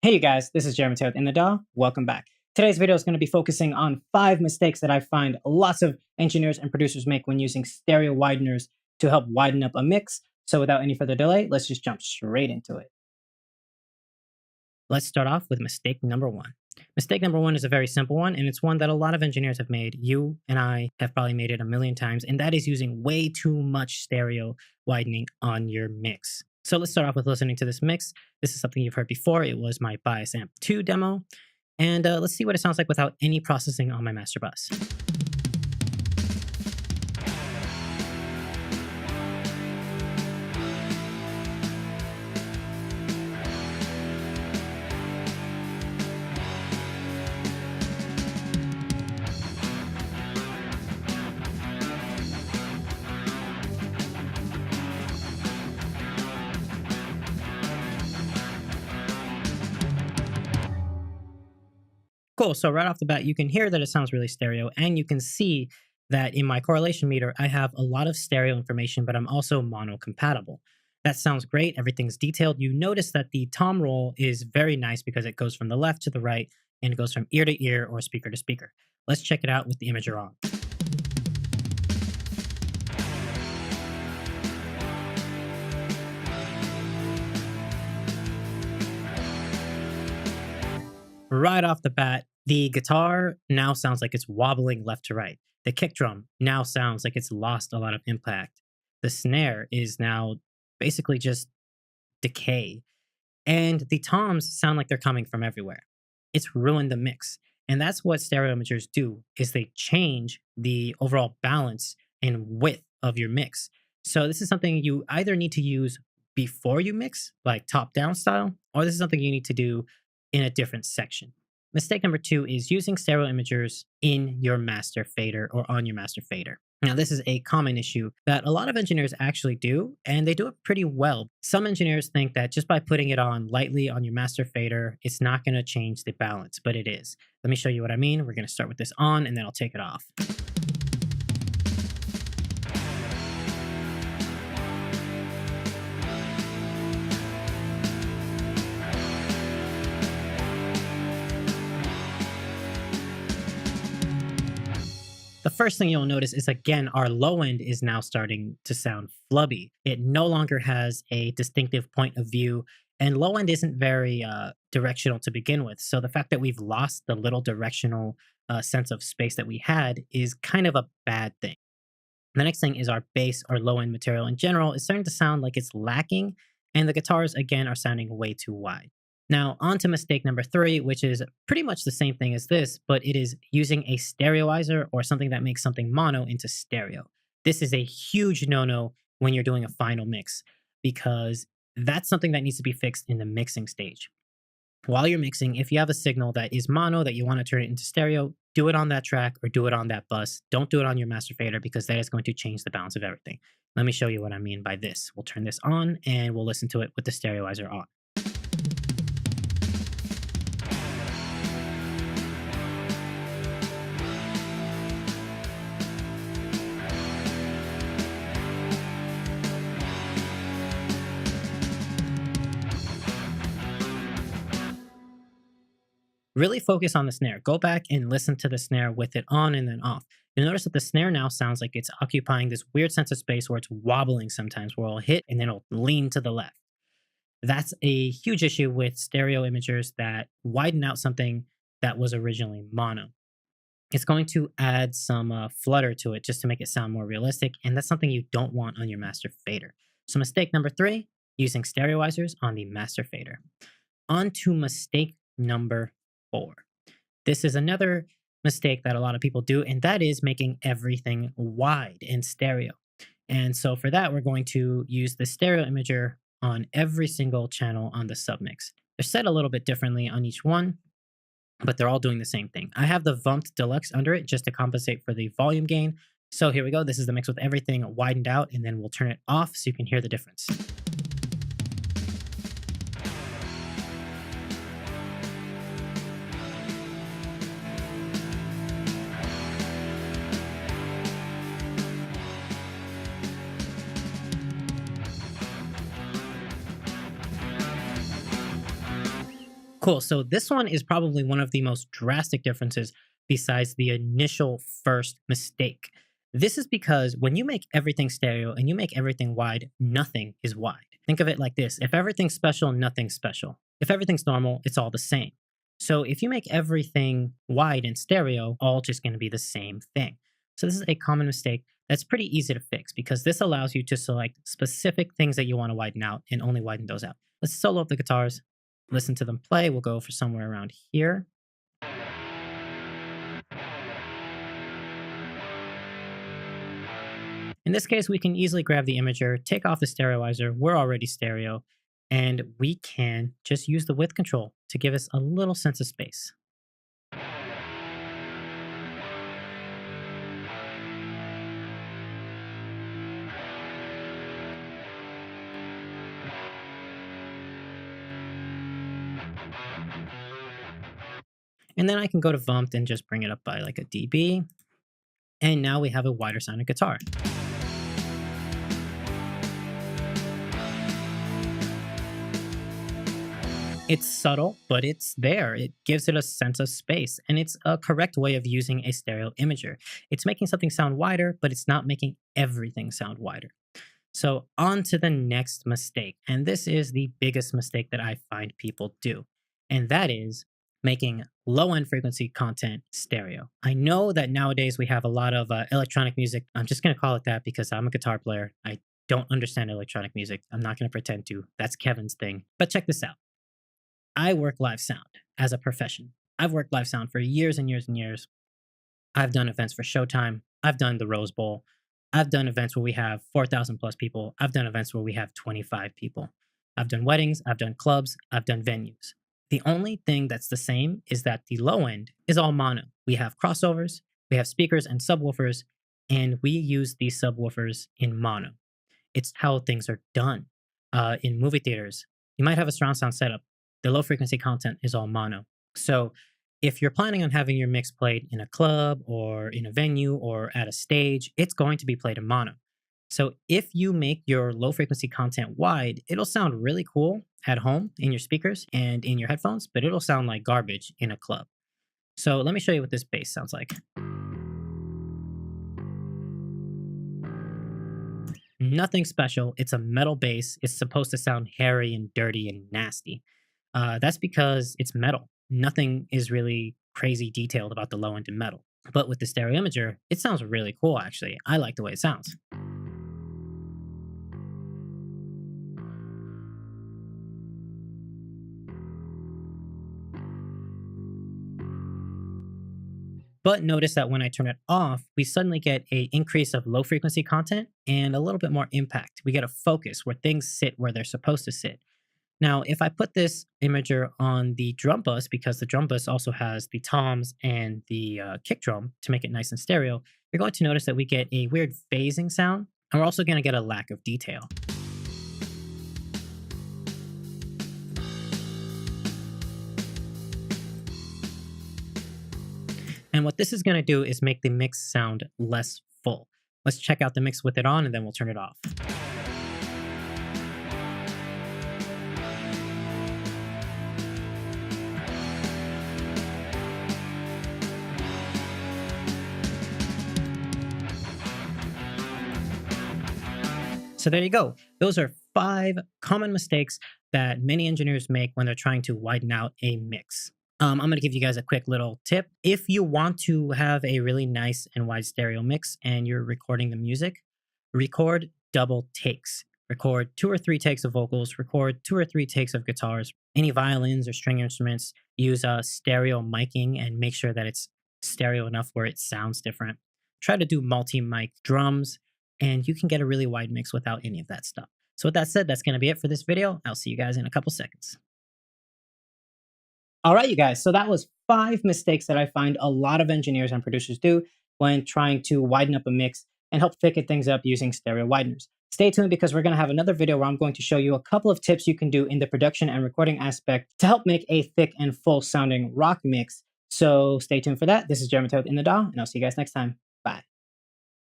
Hey you guys, this is Jeremy with In The DAW. Welcome back. Today's video is going to be focusing on 5 mistakes that I find lots of engineers and producers make when using stereo wideners to help widen up a mix. So without any further delay, let's just jump straight into it. Let's start off with mistake number 1. Mistake number 1 is a very simple one, and it's one that a lot of engineers have made. You and I have probably made it a million times, and that is using way too much stereo widening on your mix. So let's start off with listening to this mix. This is something you've heard before. It was my Bias Amp 2 demo. And let's see what it sounds like without any processing on my master bus. Cool. So right off the bat, you can hear that it sounds really stereo, and you can see that in my correlation meter, I have a lot of stereo information, but I'm also mono compatible. That sounds great. Everything's detailed. You notice that the tom roll is very nice because it goes from the left to the right and it goes from ear to ear or speaker to speaker. Let's check it out with the imager on. Right off the bat, the guitar now sounds like it's wobbling left to right. The kick drum now sounds like it's lost a lot of impact. The snare is now basically just decay. And the toms sound like they're coming from everywhere. It's ruined the mix. And that's what stereo imagers do, is they change the overall balance and width of your mix. So this is something you either need to use before you mix, like top down style, or this is something you need to do in a different section. Mistake number 2 is using stereo imagers in your master fader or on your master fader. Now, this is a common issue that a lot of engineers actually do, and they do it pretty well. Some engineers think that just by putting it on lightly on your master fader, it's not going to change the balance, but it is. Let me show you what I mean. We're going to start with this on, and then I'll take it off. The first thing you'll notice is, again, our low end is now starting to sound flubby. It no longer has a distinctive point of view, and low end isn't very directional to begin with. So the fact that we've lost the little directional sense of space that we had is kind of a bad thing. The next thing is our bass or low end material in general is starting to sound like it's lacking, and the guitars, again, are sounding way too wide. Now, on to mistake number 3, which is pretty much the same thing as this, but it is using a stereoizer or something that makes something mono into stereo. This is a huge no-no when you're doing a final mix, because that's something that needs to be fixed in the mixing stage. While you're mixing, if you have a signal that is mono that you want to turn it into stereo, do it on that track or do it on that bus. Don't do it on your master fader, because that is going to change the balance of everything. Let me show you what I mean by this. We'll turn this on and we'll listen to it with the stereoizer on. Really focus on the snare. Go back and listen to the snare with it on and then off. You'll notice that the snare now sounds like it's occupying this weird sense of space where it's wobbling sometimes, where it'll hit and then it'll lean to the left. That's a huge issue with stereo imagers that widen out something that was originally mono. It's going to add some flutter to it just to make it sound more realistic, and that's something you don't want on your master fader. So mistake number 3, using stereoizers on the master fader. On to mistake number 4. This is another mistake that a lot of people do, and that is making everything wide in stereo. And so for that, we're going to use the stereo imager on every single channel on the submix. They're set a little bit differently on each one, but they're all doing the same thing. I have the Vumped Deluxe under it just to compensate for the volume gain. So here we go. This is the mix with everything widened out, and then we'll turn it off so you can hear the difference. Cool. So this one is probably one of the most drastic differences besides the initial first mistake. This is because when you make everything stereo and you make everything wide, nothing is wide. Think of it like this: if everything's special, nothing's special. If everything's normal, it's all the same. So if you make everything wide and stereo, all just going to be the same thing. So this is a common mistake that's pretty easy to fix because this allows you to select specific things that you want to widen out and only widen those out. Let's solo up the guitars, listen to them play. We'll go for somewhere around here. In this case, we can easily grab the imager, take off the stereoizer. We're already stereo, and we can just use the width control to give us a little sense of space. And then I can go to Vumped and just bring it up by like a dB. And now we have a wider sounding guitar. It's subtle, but it's there. It gives it a sense of space, and it's a correct way of using a stereo imager. It's making something sound wider, but it's not making everything sound wider. So on to the next mistake, and this is the biggest mistake that I find people do, and that is making low-end frequency content stereo. I know that nowadays we have a lot of electronic music. I'm just going to call it that because I'm a guitar player. I don't understand electronic music. I'm not going to pretend to. That's Kevin's thing. But check this out. I work live sound as a profession. I've worked live sound for years and years and years. I've done events for Showtime. I've done the Rose Bowl. I've done events where we have 4,000 plus people. I've done events where we have 25 people. I've done weddings. I've done clubs. I've done venues. The only thing that's the same is that the low end is all mono. We have crossovers, we have speakers and subwoofers, and we use these subwoofers in mono. It's how things are done. In movie theaters, you might have a surround sound setup. The low frequency content is all mono. So if you're planning on having your mix played in a club or in a venue or at a stage, it's going to be played in mono. So if you make your low frequency content wide, it'll sound really cool at home in your speakers and in your headphones, but it'll sound like garbage in a club. So let me show you what this bass sounds like. Nothing special. It's a metal bass. It's supposed to sound hairy and dirty and nasty. That's because it's metal. Nothing is really crazy detailed about the low end in metal. But with the stereo imager, it sounds really cool, actually. I like the way it sounds. But notice that when I turn it off, we suddenly get an increase of low frequency content and a little bit more impact. We get a focus where things sit where they're supposed to sit. Now, if I put this imager on the drum bus, because the drum bus also has the toms and the kick drum to make it nice and stereo, you're going to notice that we get a weird phasing sound, and we're also going to get a lack of detail. And what this is going to do is make the mix sound less full. Let's check out the mix with it on, and then we'll turn it off. So there you go. Those are 5 common mistakes that many engineers make when they're trying to widen out a mix. I'm going to give you guys a quick little tip. If you want to have a really nice and wide stereo mix and you're recording the music, record double takes. Record 2 or 3 takes of vocals, record 2 or 3 takes of guitars. Any violins or string instruments, use stereo miking and make sure that it's stereo enough where it sounds different. Try to do multi-mic drums, and you can get a really wide mix without any of that stuff. So with that said, that's going to be it for this video. I'll see you guys in a couple seconds. All right, you guys. So that was 5 mistakes that I find a lot of engineers and producers do when trying to widen up a mix and help thicken things up using stereo wideners. Stay tuned because we're going to have another video where I'm going to show you a couple of tips you can do in the production and recording aspect to help make a thick and full sounding rock mix. So stay tuned for that. This is Jeremy with In The DAW, and I'll see you guys next time.